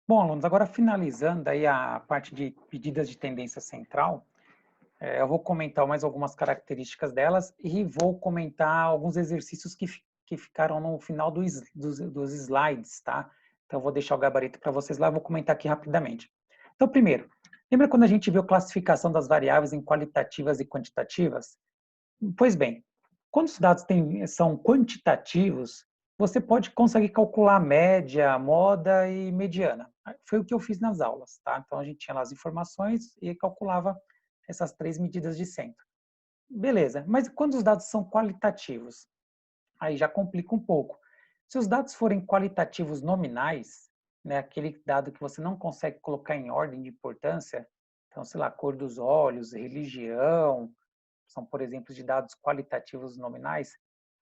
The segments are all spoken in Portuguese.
Bom, alunos, agora finalizando aí a parte de medidas de tendência central, eu vou comentar mais algumas características delas e vou comentar alguns exercícios que ficaram no final dos slides, tá? Então, eu vou deixar o gabarito para vocês lá, eu vou comentar aqui rapidamente. Então, primeiro, lembra quando a gente viu classificação das variáveis em qualitativas e quantitativas? Pois bem, quando os dados são quantitativos, você pode conseguir calcular a média, a moda e mediana. Foi o que eu fiz nas aulas, tá? Então a gente tinha lá as informações e calculava essas três medidas de centro. Beleza, mas quando os dados são qualitativos? Aí já complica um pouco. Se os dados forem qualitativos nominais, né, aquele dado que você não consegue colocar em ordem de importância, então, sei lá, cor dos olhos, religião, são, por exemplo, de dados qualitativos nominais,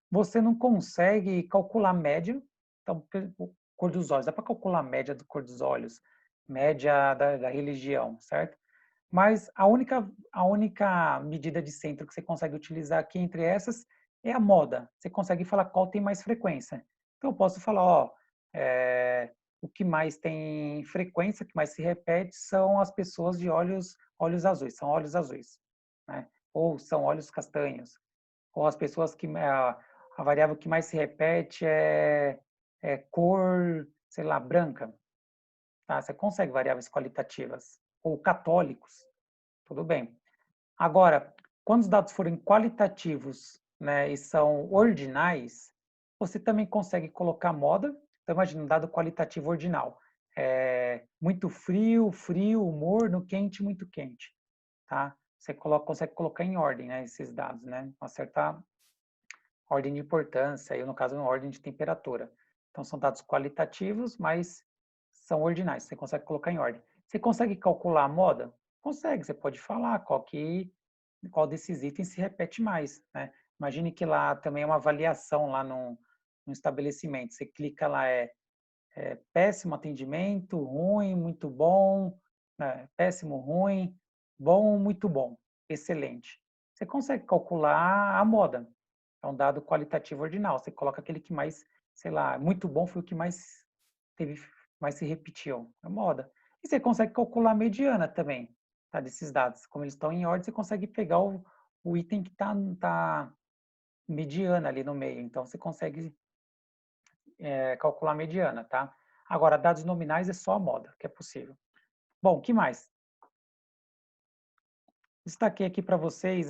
você não consegue calcular a média. Então, cor dos olhos, dá para calcular a média do cor dos olhos, média da religião, certo? Mas a única medida de centro que você consegue utilizar aqui entre essas é a moda. Você consegue falar qual tem mais frequência. Então, eu posso falar, ó, o que mais tem frequência, o que mais se repete, são as pessoas de olhos azuis, são olhos azuis, né? Ou são olhos castanhos, ou as pessoas que a variável que mais se repete é cor, sei lá, branca, tá? Você consegue variáveis qualitativas, ou católicos, tudo bem. Agora, quando os dados forem qualitativos, né, e são ordinais, você também consegue colocar moda. Então, imagina um dado qualitativo ordinal. Muito frio, frio, morno, quente, muito quente, tá? Você consegue colocar em ordem, né, esses dados, né? Uma certa ordem de importância, eu no caso, uma ordem de temperatura. Então, são dados qualitativos, mas são ordinais, você consegue colocar em ordem. Você consegue calcular a moda? Consegue, você pode falar qual desses itens se repete mais, né? Imagine que lá também é uma avaliação lá no estabelecimento. Você clica lá, péssimo atendimento, ruim, muito bom, né? Péssimo, ruim, bom, muito bom, excelente. Você consegue calcular a moda. É um dado qualitativo ordinal. Você coloca aquele que mais, sei lá, muito bom foi o que teve, mais se repetiu. É moda. E você consegue calcular a mediana também, tá? Desses dados. Como eles estão em ordem, você consegue pegar o item que tá mediana ali no meio. Então, você consegue calcular a mediana, tá? Agora, dados nominais é só a moda, que é possível. Bom, o que mais? Destaquei aqui para vocês,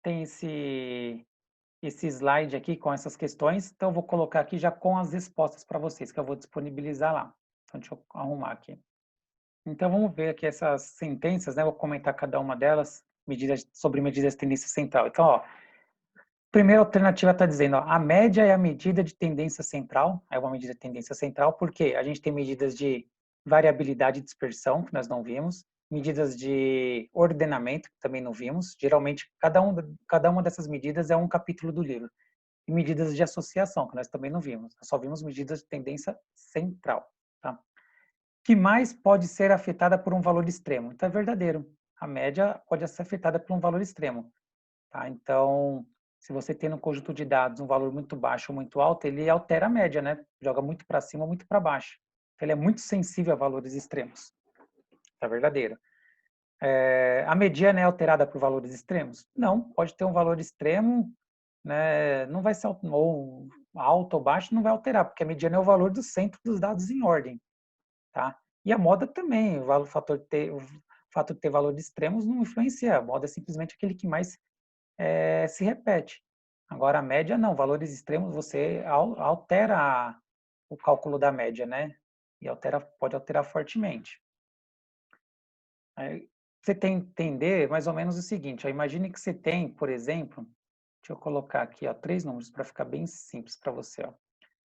tem esse slide aqui com essas questões, então eu vou colocar aqui já com as respostas para vocês, que eu vou disponibilizar lá. Então, deixa eu arrumar aqui. Então, vamos ver aqui essas sentenças, né? Vou comentar cada uma delas, sobre medidas de tendência central. Então, ó, primeira alternativa está dizendo, ó, a média é a medida de tendência central, é uma medida de tendência central, porque a gente tem medidas de variabilidade e dispersão, que nós não vimos, medidas de ordenamento, que também não vimos, geralmente cada uma dessas medidas é um capítulo do livro, e medidas de associação, que nós também não vimos, nós só vimos medidas de tendência central, tá? Que mais pode ser afetada por um valor extremo? Então é verdadeiro, a média pode ser afetada por um valor extremo. Tá? Então, se você tem no conjunto de dados um valor muito baixo ou muito alto, ele altera a média, né? Joga muito para cima ou muito para baixo. Então, ele é muito sensível a valores extremos. É verdadeiro. A mediana é alterada por valores extremos? Não, pode ter um valor extremo, né? Não vai ser ou alto ou baixo, não vai alterar, porque a mediana é o valor do centro dos dados em ordem, tá? E a moda também, o fato de ter valores extremos não influencia. A moda é simplesmente aquele que mais se repete. Agora, a média não, valores extremos você altera o cálculo da média, né? E pode alterar fortemente. Aí, você tem que entender mais ou menos o seguinte, ó, imagine que você tem, por exemplo, deixa eu colocar aqui, ó, 3 números para ficar bem simples para você, ó.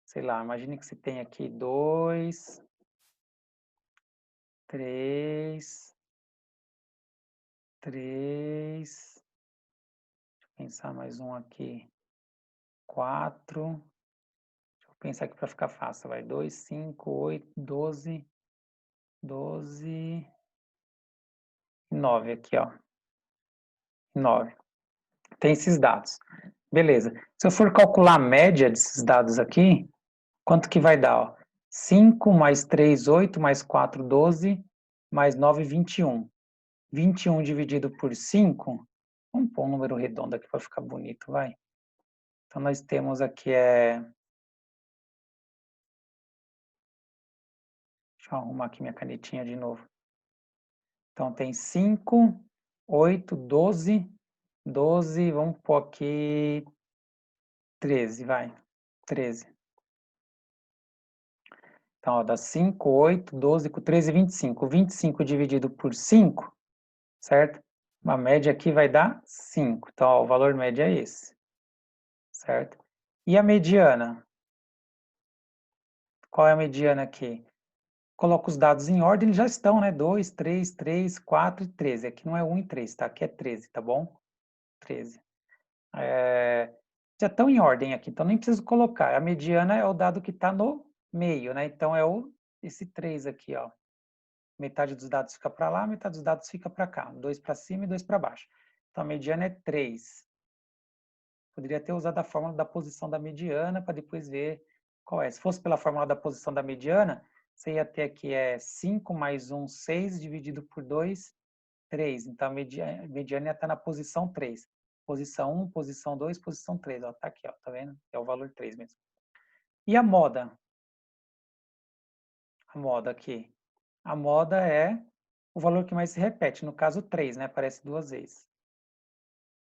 Sei lá, imagine que você tem aqui 2, 3, 3, deixa eu pensar mais um aqui, 4. Vou pensar aqui para ficar fácil, vai. 2, 5, 8, 12, 12, 9 aqui, ó. 9. Tem esses dados. Beleza. Se eu for calcular a média desses dados aqui, quanto que vai dar, ó? 5 mais 3, 8, mais 4, 12, mais 9, 21. 21 dividido por 5, vamos pôr um número redondo aqui para ficar bonito, vai. Então, nós temos aqui, deixa eu arrumar aqui minha canetinha de novo. Então, tem 5, 8, 12, 12, vamos pôr aqui 13, vai, 13. Então, ó, dá 5, 8, 12, com 13, 25. 25 dividido por 5, certo? Uma média aqui vai dar 5. Então, ó, o valor médio é esse, certo? E a mediana? Qual é a mediana aqui? Coloco os dados em ordem, eles já estão, né? 2, 3, 3, 4 e 13. Aqui não é 1 e 3, tá? Aqui é 13, tá bom? 13. Já estão em ordem aqui, então nem preciso colocar. A mediana é o dado que está no meio, né? Então é esse 3 aqui, ó. Metade dos dados fica para lá, metade dos dados fica para cá. 2 para cima e 2 para baixo. Então a mediana é 3. Poderia ter usado a fórmula da posição da mediana para depois ver qual é. Se fosse pela fórmula da posição da mediana, você ia ter aqui 5 mais 1, 6, dividido por 2, 3. Então a mediana ia estar na posição 3. Posição 1, posição 2, posição 3. Ó, tá aqui, ó, tá vendo? É o valor 3 mesmo. E a moda? A moda aqui. A moda é o valor que mais se repete, no caso 3, né? Aparece 2 vezes.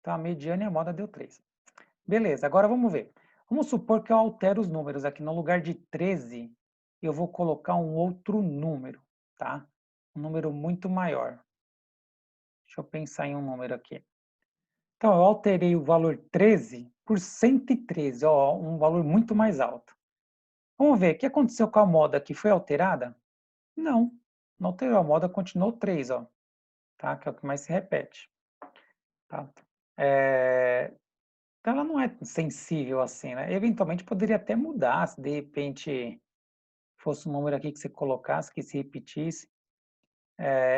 Então a mediana e a moda deu 3. Beleza, agora vamos ver. Vamos supor que eu altero os números aqui. No lugar de 13, eu vou colocar um outro número, tá? Um número muito maior. Deixa eu pensar em um número aqui. Então, eu alterei o valor 13 por 113, ó, um valor muito mais alto. Vamos ver, o que aconteceu com a moda aqui? Foi alterada? Não, não alterou. A moda continuou 3, ó, tá? Que é o que mais se repete. Tá? Então, ela não é sensível assim, né? Eventualmente, poderia até mudar, se de repente fosse um número aqui que você colocasse, que se repetisse.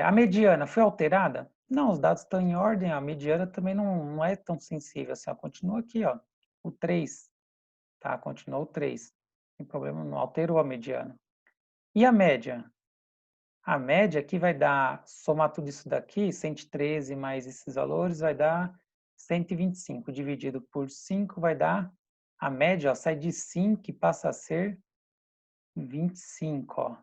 A mediana foi alterada? Não, os dados estão em ordem, a mediana também não é tão sensível assim, ó, continua aqui, ó, o 3, tá? Continuou o 3. Não tem problema, não alterou a mediana. E a média? A média aqui vai dar, somar tudo isso daqui, 113 mais esses valores, vai dar 125. Dividido por 5 vai dar, a média, ó, sai de 5 e passa a ser 25, ó.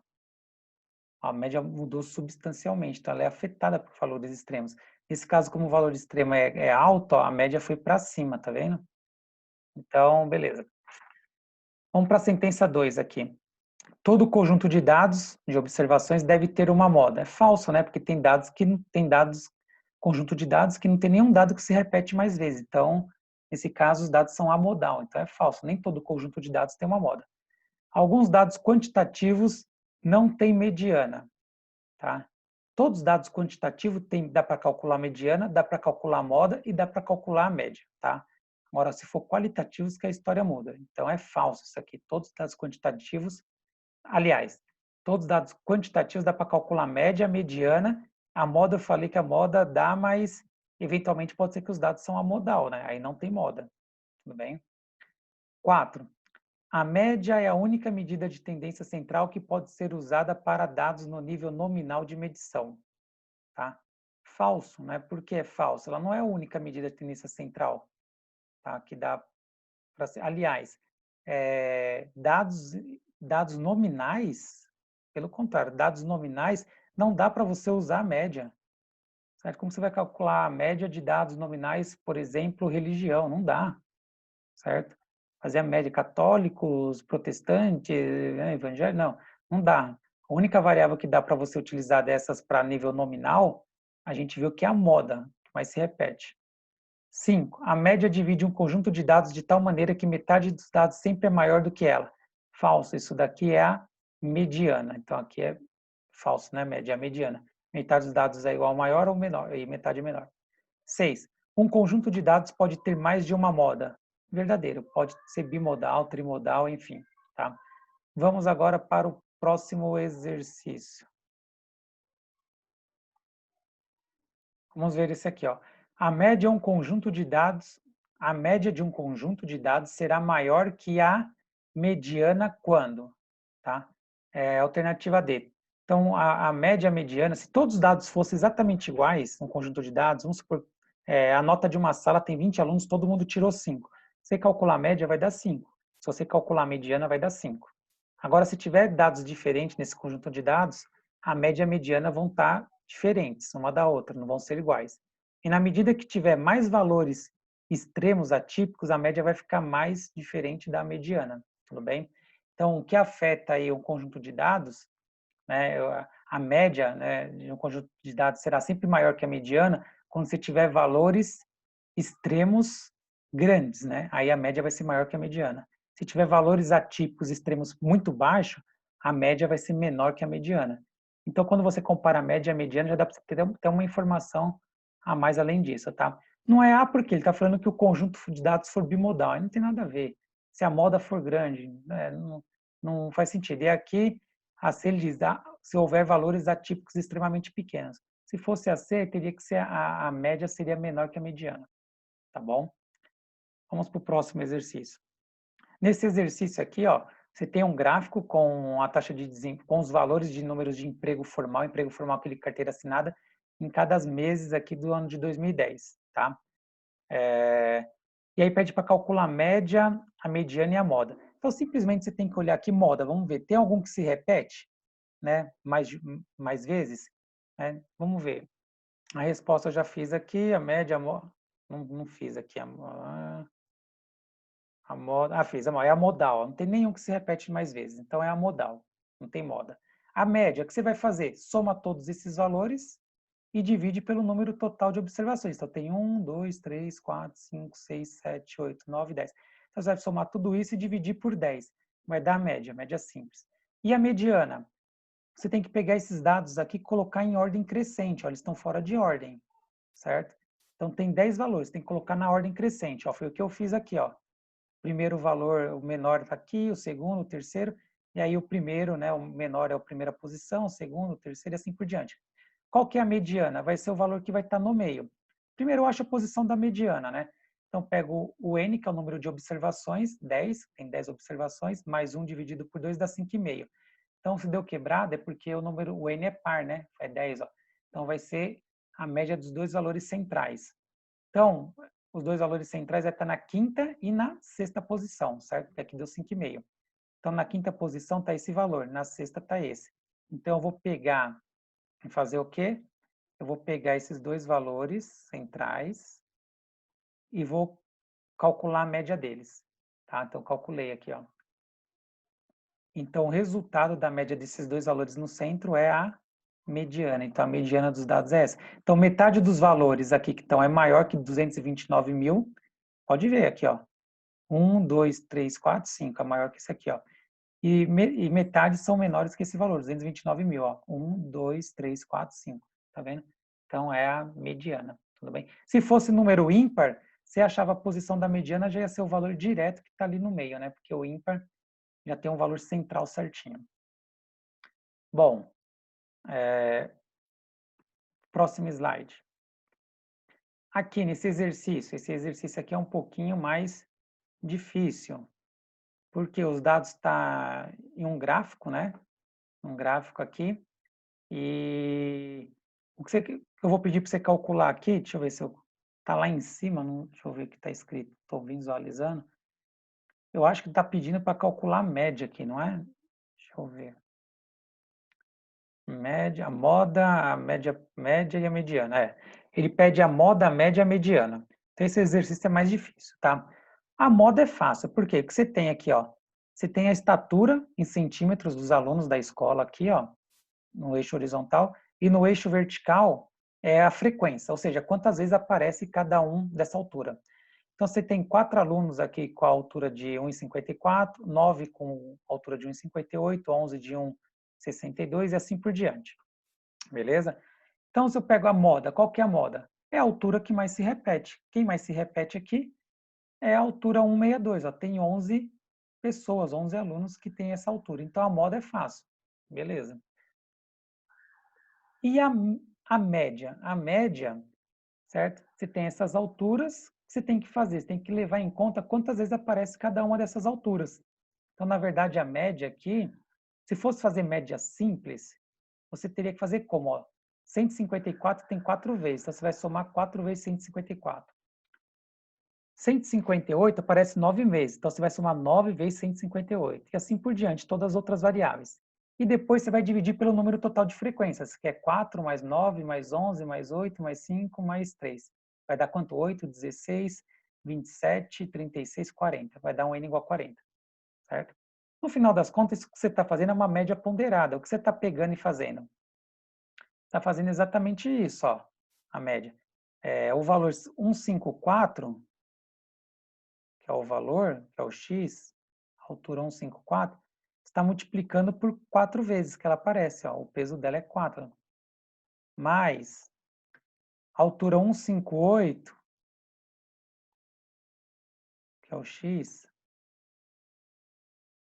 A média mudou substancialmente, então ela é afetada por valores extremos. Nesse caso, como o valor extremo é alto, ó, a média foi para cima, tá vendo? Então, beleza. Vamos para a sentença 2 aqui. Todo conjunto de dados, de observações, deve ter uma moda. É falso, né? Porque tem dados que não tem dados, conjunto de dados que não tem nenhum dado que se repete mais vezes. Então, nesse caso, os dados são amodal. Então, é falso. Nem todo conjunto de dados tem uma moda. Alguns dados quantitativos não têm mediana. Tá? Todos os dados quantitativos dá para calcular a mediana, dá para calcular a moda e dá para calcular a média. Tá? Agora, se for qualitativos, que a história muda. Então, é falso isso aqui. Todos os dados quantitativos, aliás, todos os dados quantitativos dá para calcular a média, a mediana. A moda, eu falei que a moda dá, mas eventualmente pode ser que os dados são amodal, né? Aí não tem moda. Tudo bem? 4. A média é a única medida de tendência central que pode ser usada para dados no nível nominal de medição. Tá? Falso, né? Por que é falso? Ela não é a única medida de tendência central, tá? Que dá para ser. Aliás, dados nominais, pelo contrário, dados nominais não dá para você usar a média. Certo? Como você vai calcular a média de dados nominais, por exemplo, religião? Não dá, certo? Fazer a média católicos, protestantes, evangélicos, não dá. A única variável que dá para você utilizar dessas para nível nominal, a gente viu que é a moda, mas se repete. 5. A média divide um conjunto de dados de tal maneira que metade dos dados sempre é maior do que ela. Falso, isso daqui é a mediana. Então, aqui é falso, né? Média é a mediana. Metade dos dados é igual ao maior ou menor, e metade é menor. 6. Um conjunto de dados pode ter mais de uma moda. Verdadeiro, pode ser bimodal, trimodal, enfim. Tá? Vamos agora para o próximo exercício. Vamos ver esse aqui, ó. A média de um conjunto de dados será maior que a mediana quando, tá? Alternativa D. Então, a média e a mediana, se todos os dados fossem exatamente iguais, um conjunto de dados, vamos supor, a nota de uma sala tem 20 alunos, todo mundo tirou 5. Se você calcular a média, vai dar 5. Se você calcular a mediana, vai dar 5. Agora, se tiver dados diferentes nesse conjunto de dados, a média e a mediana vão estar diferentes uma da outra, não vão ser iguais. E na medida que tiver mais valores extremos atípicos, a média vai ficar mais diferente da mediana, tudo bem? Então, o que afeta aí o conjunto de dados, né, a média, né, de um conjunto de dados será sempre maior que a mediana quando você tiver valores extremos grandes, né? Aí a média vai ser maior que a mediana. Se tiver valores atípicos extremos muito baixos, a média vai ser menor que a mediana. Então, quando você compara a média e a mediana, já dá para você ter uma informação a mais além disso, tá? Não é porque ele está falando que o conjunto de dados for bimodal, aí não tem nada a ver. Se a moda for grande, né, não faz sentido. E aqui, a C ele diz, se houver valores atípicos extremamente pequenos. Se fosse a C, teria que ser a média seria menor que a mediana, tá bom? Vamos para o próximo exercício. Nesse exercício aqui, ó, você tem um gráfico com a taxa de desemprego, com os valores de números de emprego formal aquele carteira assinada, em cada meses aqui do ano de 2010, tá? E aí pede para calcular a média, a mediana e a moda. Então, simplesmente você tem que olhar aqui moda, vamos ver, tem algum que se repete, né, mais vezes? Né? Vamos ver. A resposta eu já fiz aqui, a média, não fiz aqui a moda. Fiz a moda. É a modal, não tem nenhum que se repete mais vezes, então é a modal, não tem moda. A média, o que você vai fazer? Soma todos esses valores e divide pelo número total de observações. Então tem 1, 2, 3, 4, 5, 6, 7, 8, 9, 10. Então você vai somar tudo isso e dividir por 10. Vai dar a média simples. E a mediana? Você tem que pegar esses dados aqui e colocar em ordem crescente. Ó, eles estão fora de ordem, certo? Então, tem 10 valores, tem que colocar na ordem crescente. Ó, foi o que eu fiz aqui. Ó. Primeiro valor, o menor está aqui, o segundo, o terceiro, e aí o primeiro, né, o menor é a primeira posição, o segundo, o terceiro e assim por diante. Qual que é a mediana? Vai ser o valor que vai estar no meio. Primeiro eu acho a posição da mediana, né? Então, pego o N, que é o número de observações, 10, tem 10 observações, mais 1 dividido por 2 dá 5,5. Então, se deu quebrada, é porque o N é par, né? É 10, ó. Então, vai ser a média dos dois valores centrais. Então, os dois valores centrais vai estar na quinta e na sexta posição, certo? Porque aqui deu 5,5. Então, na quinta posição está esse valor, na sexta está esse. Então, eu vou pegar e fazer o quê? Eu vou pegar esses dois valores centrais e vou calcular a média deles. Tá? Então, calculei aqui, ó. Então, o resultado da média desses dois valores no centro é a mediana. Então, a mediana dos dados é essa. Então, metade dos valores aqui que estão é maior que 229 mil. Pode ver aqui, ó. 1, 2, 3, 4, 5. É maior que esse aqui, ó. E metade são menores que esse valor, 229 mil, ó. 1, 2, 3, 4, 5. Tá vendo? Então, é a mediana. Tudo bem? Se fosse número ímpar, você achava a posição da mediana, já ia ser o valor direto que está ali no meio, né? Porque o ímpar já tem um valor central certinho. Bom, próximo slide. Aqui nesse exercício, esse exercício aqui é um pouquinho mais difícil, porque os dados estão em um gráfico, né? Um gráfico aqui, e o que eu vou pedir para você calcular aqui, deixa eu ver se está lá em cima, deixa eu ver o que está escrito, estou visualizando. Eu acho que está pedindo para calcular a média aqui, não é? Deixa eu ver. Média, a moda, a média e a mediana. Ele pede a moda, a média e a mediana. Então, esse exercício é mais difícil, tá? A moda é fácil, por quê? Porque você tem aqui, ó, você tem a estatura em centímetros dos alunos da escola aqui, ó, no eixo horizontal, e no eixo vertical é a frequência, ou seja, quantas vezes aparece cada um dessa altura. Então, você tem 4 alunos aqui com a altura de 1,54, 9 com altura de 1,58, 11 de 1,62 e assim por diante. Beleza? Então, se eu pego a moda, qual que é a moda? É a altura que mais se repete. Quem mais se repete aqui é a altura 1,62. Ó. Tem 11 pessoas, 11 alunos que têm essa altura. Então, a moda é fácil. Beleza. E a média? A média, certo? Você tem essas alturas que você tem que fazer. Você tem que levar em conta quantas vezes aparece cada uma dessas alturas. Então, na verdade, a média aqui Se fosse fazer média simples, você teria que fazer como? Ó, 154 tem 4 vezes, então você vai somar 4 vezes 154. 158 aparece 9 vezes, então você vai somar 9 vezes 158, e assim por diante, todas as outras variáveis. E depois você vai dividir pelo número total de frequências, que é 4 mais 9 mais 11 mais 8 mais 5 mais 3. Vai dar quanto? 8, 16, 27, 36, 40. Vai dar um N igual a 40, certo? No final das contas, isso que você está fazendo é uma média ponderada. O que você está pegando e fazendo? Está fazendo exatamente isso, ó, a média. O valor 154, que é o valor, que é o x, a altura 154, está multiplicando por 4 vezes que ela aparece, ó, o peso dela é 4. Mais a altura 158, que é o x,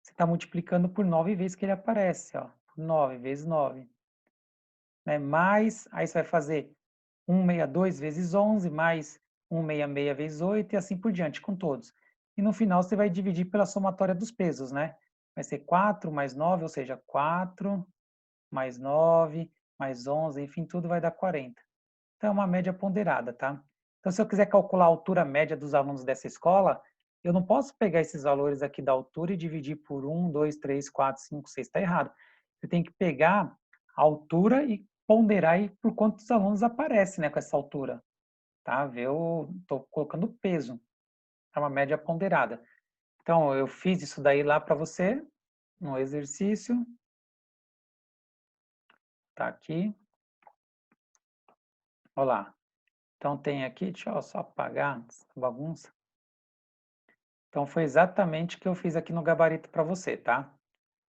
você está multiplicando por 9 vezes que ele aparece, ó, 9 vezes 9. Né? Mais, aí você vai fazer 162 vezes 11, mais 166 vezes 8 e assim por diante, com todos. E no final você vai dividir pela somatória dos pesos, né? Vai ser 4 mais 9, ou seja, 4 mais 9, mais 11, enfim, tudo vai dar 40. Então é uma média ponderada, tá? Então se eu quiser calcular a altura média dos alunos dessa escola, eu não posso pegar esses valores aqui da altura e dividir por 1, 2, 3, 4, 5, 6, está errado. Eu tenho que pegar a altura e ponderar aí por quantos alunos aparecem, né, com essa altura, tá? Eu estou colocando peso, é uma média ponderada. Então eu fiz isso daí lá para você, no exercício, tá aqui. Olha lá. Então tem aqui, deixa eu só apagar essa bagunça. Então foi exatamente o que eu fiz aqui no gabarito para você, tá?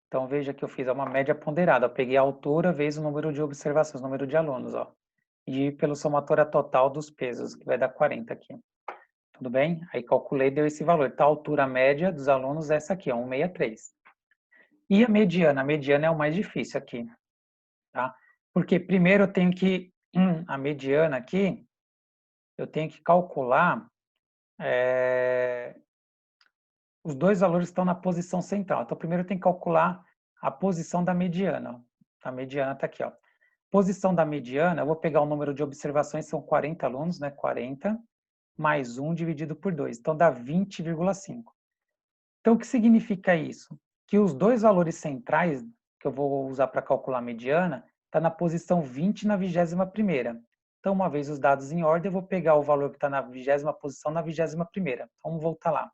Então veja que eu fiz uma média ponderada. Eu peguei a altura vezes o número de observações, o número de alunos, ó. E pelo somatória total dos pesos, que vai dar 40 aqui. Tudo bem? Aí calculei, deu esse valor. Então a altura média dos alunos é essa aqui, ó, 163. E a mediana? A mediana é o mais difícil aqui, tá? Porque primeiro eu tenho que, a mediana aqui, eu tenho que calcular os dois valores estão na posição central. Então, primeiro eu tenho que calcular a posição da mediana. A mediana está aqui, ó. Posição da mediana, eu vou pegar o número de observações, são 40 alunos, né? 40 mais 1 dividido por 2. Então, dá 20,5. Então, o que significa isso? Que os dois valores centrais que eu vou usar para calcular a mediana está na posição 20 na 21ª. Então, uma vez os dados em ordem, eu vou pegar o valor que está na 20ª posição na 21ª. Então, vamos voltar lá.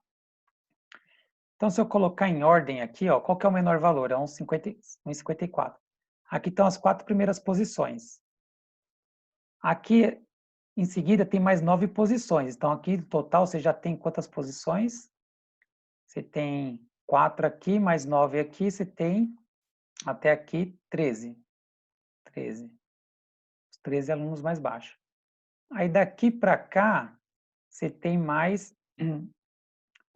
Então, se eu colocar em ordem aqui, ó, qual que é o menor valor? É 1,54. Aqui estão as 4 primeiras posições. Aqui, em seguida, tem mais 9 posições. Então, aqui, no total, você já tem quantas posições? Você tem 4 aqui, mais 9 aqui, você tem, até aqui, 13. 13. Os 13 alunos mais baixos. Aí, daqui para cá, você tem mais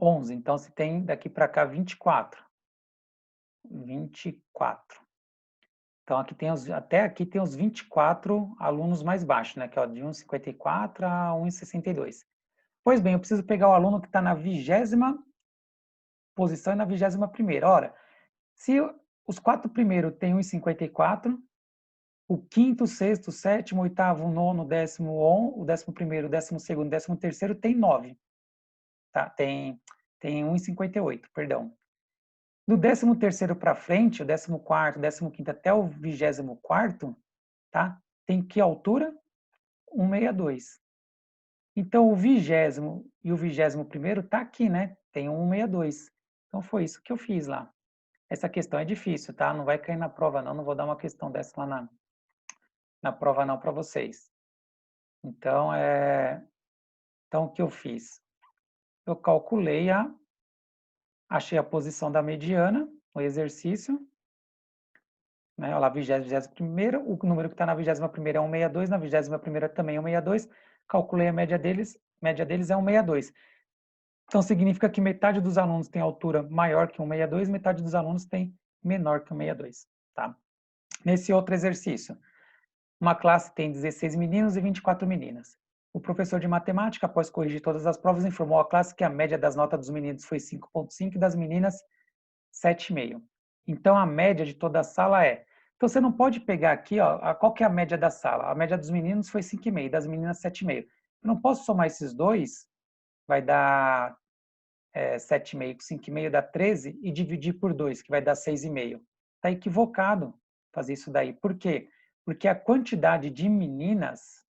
11. Então, você tem, daqui para cá, 24. 24. Então, aqui tem até aqui tem os 24 alunos mais baixos, né? Que é de 1,54 a 1,62. Pois bem, eu preciso pegar o aluno que está na 20ª posição e na 21ª. Ora, se os 4 primeiros têm 1,54, o quinto, sexto, sétimo, oitavo, nono, décimo, o 11º, o 12º, o 13º tem 9. Tá? Tem 1,58, perdão. Do 13º para frente, o 14º, 15º até o 24º, tá? Tem que altura? 162. Então, o 20º e o 21º tá aqui, né? Tem 162. Então, foi isso que eu fiz lá. Essa questão é difícil, tá? Não vai cair na prova, não. Não vou dar uma questão dessa lá na prova, não, para vocês. Então, então, o que eu fiz? Eu calculei achei a posição da mediana no exercício, né? Olha lá, 21ª, o número que está na 21ª é 162, na 21ª também é 162, calculei a média deles é 162. Então, significa que metade dos alunos tem altura maior que 162, metade dos alunos tem menor que 162, tá? Nesse outro exercício, uma classe tem 16 meninos e 24 meninas. O professor de matemática, após corrigir todas as provas, informou à classe que a média das notas dos meninos foi 5,5 e das meninas 7,5. Então, a média de toda a sala é... Então, você não pode pegar aqui, ó, qual que é a média da sala? A média dos meninos foi 5,5, das meninas 7,5. Eu não posso somar esses dois, vai dar 7,5 com 5,5 dá 13, e dividir por 2, que vai dar 6,5. Está equivocado fazer isso daí. Por quê? Porque a quantidade de meninas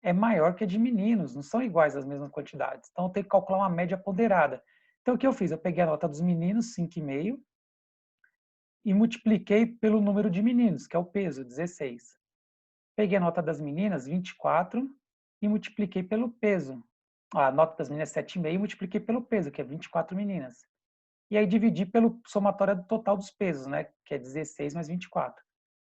é maior que a de meninos, não são iguais as mesmas quantidades. Então, eu tenho que calcular uma média ponderada. Então, o que eu fiz? Eu peguei a nota dos meninos, 5,5, e multipliquei pelo número de meninos, que é o peso, 16. Peguei a nota das meninas, 24, e multipliquei pelo peso. A nota das meninas é 7,5 e multipliquei pelo peso, que é 24 meninas. E aí dividi pelo somatório do total dos pesos, né, que é 16 mais 24.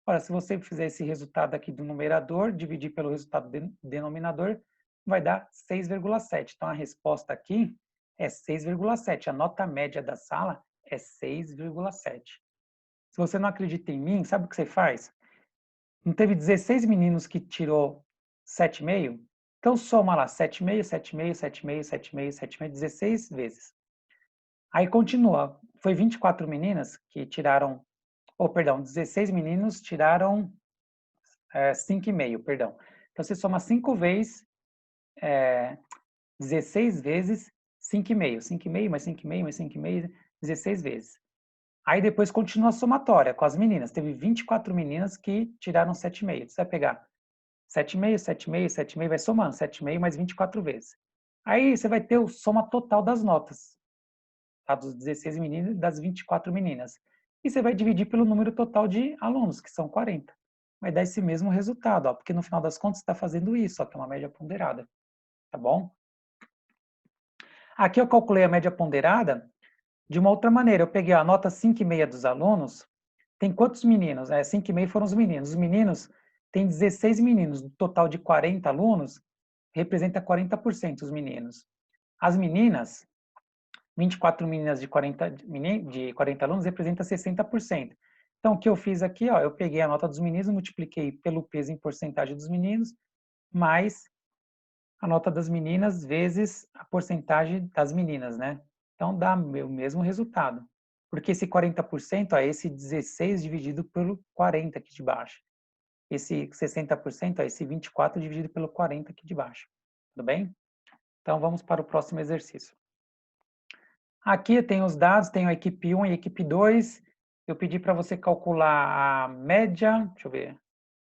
Ora, se você fizer esse resultado aqui do numerador, dividir pelo resultado do denominador, vai dar 6,7. Então, a resposta aqui é 6,7. A nota média da sala é 6,7. Se você não acredita em mim, sabe o que você faz? Não teve 16 meninos que tirou 7,5? Então, soma lá 7,5, 7,5, 7,5, 7,5, 7,5, 16 vezes. Aí continua. Foi 24 meninas que tiraram... Oh, perdão, 16 meninos tiraram 5,5, perdão. Então, você soma 5 vezes, 16 vezes 5,5. 5,5 mais 5,5 mais 5,5, 16 vezes. Aí depois continua a somatória com as meninas. Teve 24 meninas que tiraram 7,5. Você vai pegar 7,5, 7,5, 7,5, vai somando 7,5 mais 24 vezes. Aí você vai ter o soma total das notas, tá? Dos 16 meninos e das 24 meninas. E você vai dividir pelo número total de alunos, que são 40. Vai dar esse mesmo resultado, ó, porque no final das contas você está fazendo isso, ó, que é uma média ponderada, tá bom? Aqui eu calculei a média ponderada de uma outra maneira. Eu peguei a nota 5,5 dos alunos. Tem quantos meninos? 5,5 foram os meninos. Os meninos, tem 16 meninos. Do total de 40 alunos, representa 40% os meninos. As meninas, 24 meninas de 40 alunos, representa 60%. Então, o que eu fiz aqui, ó, eu peguei a nota dos meninos, multipliquei pelo peso em porcentagem dos meninos, mais a nota das meninas vezes a porcentagem das meninas, né? Então, dá o mesmo resultado. Porque esse 40%, ó, é esse 16 dividido pelo 40 aqui de baixo. Esse 60%, ó, é esse 24 dividido pelo 40 aqui de baixo. Tudo bem? Então, vamos para o próximo exercício. Aqui tem os dados, tem a equipe 1 e a equipe 2. Eu pedi para você calcular a média, deixa eu ver.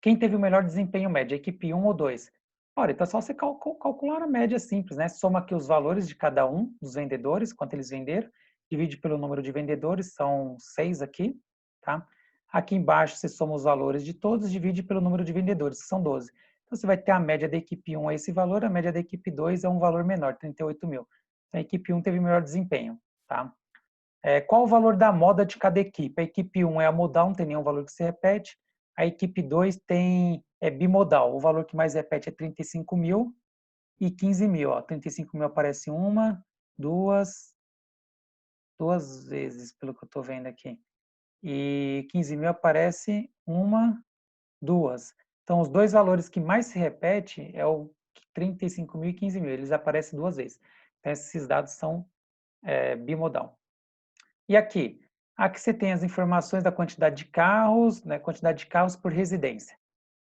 Quem teve o melhor desempenho médio, a equipe 1 ou 2? Olha, então é só você calcular a média simples, né? Soma aqui os valores de cada um dos vendedores, quanto eles venderam, divide pelo número de vendedores, são 6 aqui, tá? Aqui embaixo você soma os valores de todos, divide pelo número de vendedores, que são 12. Então você vai ter a média da equipe 1 é esse valor, a média da equipe 2 é um valor menor, 38 mil. Então a equipe 1 teve o melhor desempenho, tá? Qual o valor da moda de cada equipe? A equipe 1 é a modal, não tem nenhum valor que se repete. A equipe 2 é bimodal, o valor que mais repete é 35 mil e 15 mil. Ó. 35 mil aparece uma, duas vezes, pelo que eu estou vendo aqui. E 15 mil aparece uma, duas. Então, os dois valores que mais se repete é o 35 mil e 15 mil. Eles aparecem duas vezes. Então, esses dados são bimodal. E aqui? Aqui você tem as informações da quantidade de carros, né, quantidade de carros por residência,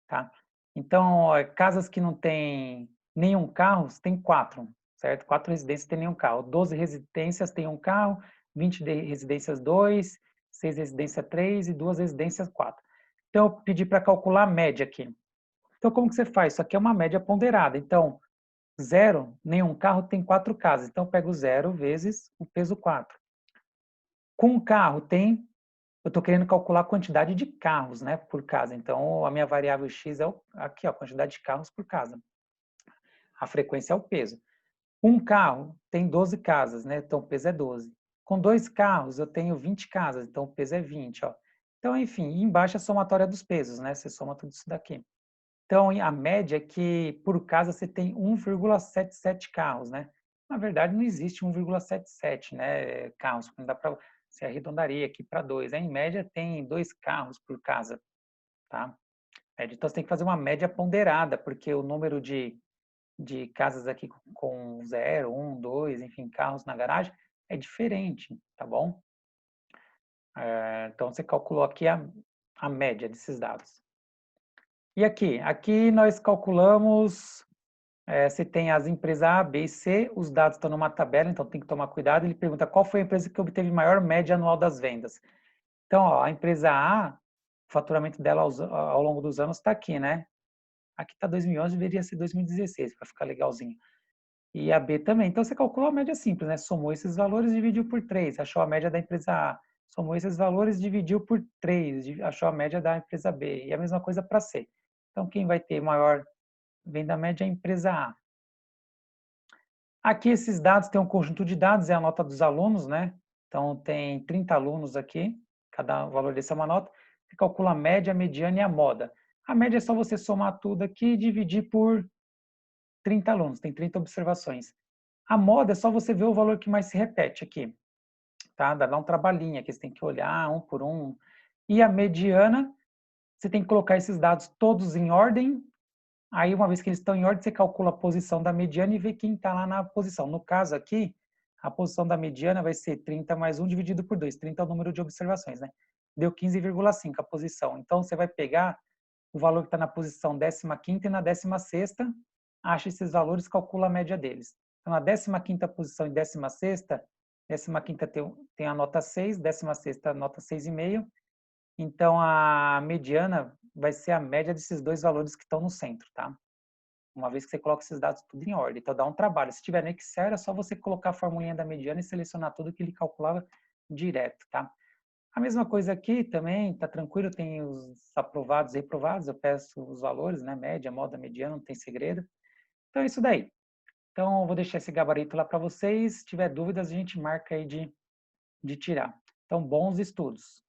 tá? Então, ó, casas que não tem nenhum carro, tem 4, certo? 4 residências tem nenhum carro. 12 residências tem um carro, 20 residências 2, 6 residências 3 e 2 residências 4. Então, eu pedi para calcular a média aqui. Então, como que você faz? Isso aqui é uma média ponderada. Então, 0, nenhum carro tem 4 casas. Então, eu pego 0 vezes o peso 4. Com o carro tem, eu estou querendo calcular a quantidade de carros, né, por casa. Então, a minha variável x é aqui, ó, a quantidade de carros por casa. A frequência é o peso. Um carro tem 12 casas, né? Então, o peso é 12. Com 2 carros, eu tenho 20 casas, então o peso é 20, ó. Então, enfim, e embaixo é a somatória dos pesos, né? Você soma tudo isso daqui. Então, a média é que por casa você tem 1,77 carros, né? Na verdade, não existe 1,77, né, carros, não dá para você arredondaria aqui para 2. Em média, tem 2 carros por casa, tá? Então, você tem que fazer uma média ponderada, porque o número de casas aqui com 0, 1, 2, enfim, carros na garagem, é diferente, tá bom? Então, você calculou aqui a média desses dados. E aqui? Aqui nós calculamos, se tem as empresas A, B e C, os dados estão numa tabela, então tem que tomar cuidado. Ele pergunta qual foi a empresa que obteve maior média anual das vendas. Então, ó, a empresa A, o faturamento dela ao longo dos anos está aqui, né? Aqui está 2011, deveria ser 2016, para ficar legalzinho. E a B também. Então, você calculou a média simples, né? Somou esses valores, dividiu por 3, achou a média da empresa A. Somou esses valores, dividiu por 3, achou a média da empresa B. E a mesma coisa para C. Então, quem vai ter maior venda média é a empresa A. Aqui, esses dados, tem um conjunto de dados, é a nota dos alunos, né? Então, tem 30 alunos aqui, cada valor desse é uma nota. Você calcula a média, a mediana e a moda. A média é só você somar tudo aqui e dividir por 30 alunos, tem 30 observações. A moda é só você ver o valor que mais se repete aqui, tá? Dá um trabalhinho aqui, você tem que olhar um por um. E a mediana, você tem que colocar esses dados todos em ordem. Aí, uma vez que eles estão em ordem, você calcula a posição da mediana e vê quem está lá na posição. No caso aqui, a posição da mediana vai ser 30 mais 1 dividido por 2. 30 é o número de observações, né? Deu 15,5 a posição. Então, você vai pegar o valor que está na posição 15ª e na 16ª, acha esses valores, calcula a média deles. Então, na 15ª posição e 16ª, 15ª tem a nota 6, 16ª a nota 6,5. Então, a mediana vai ser a média desses dois valores que estão no centro, tá? Uma vez que você coloca esses dados tudo em ordem. Então, dá um trabalho. Se tiver no Excel, é só você colocar a formulinha da mediana e selecionar tudo que ele calculava direto, tá? A mesma coisa aqui também, tá tranquilo, tem os aprovados e reprovados, eu peço os valores, né, média, moda, mediana, não tem segredo. Então é isso daí. Então eu vou deixar esse gabarito lá para vocês, se tiver dúvidas a gente marca aí de tirar. Então bons estudos.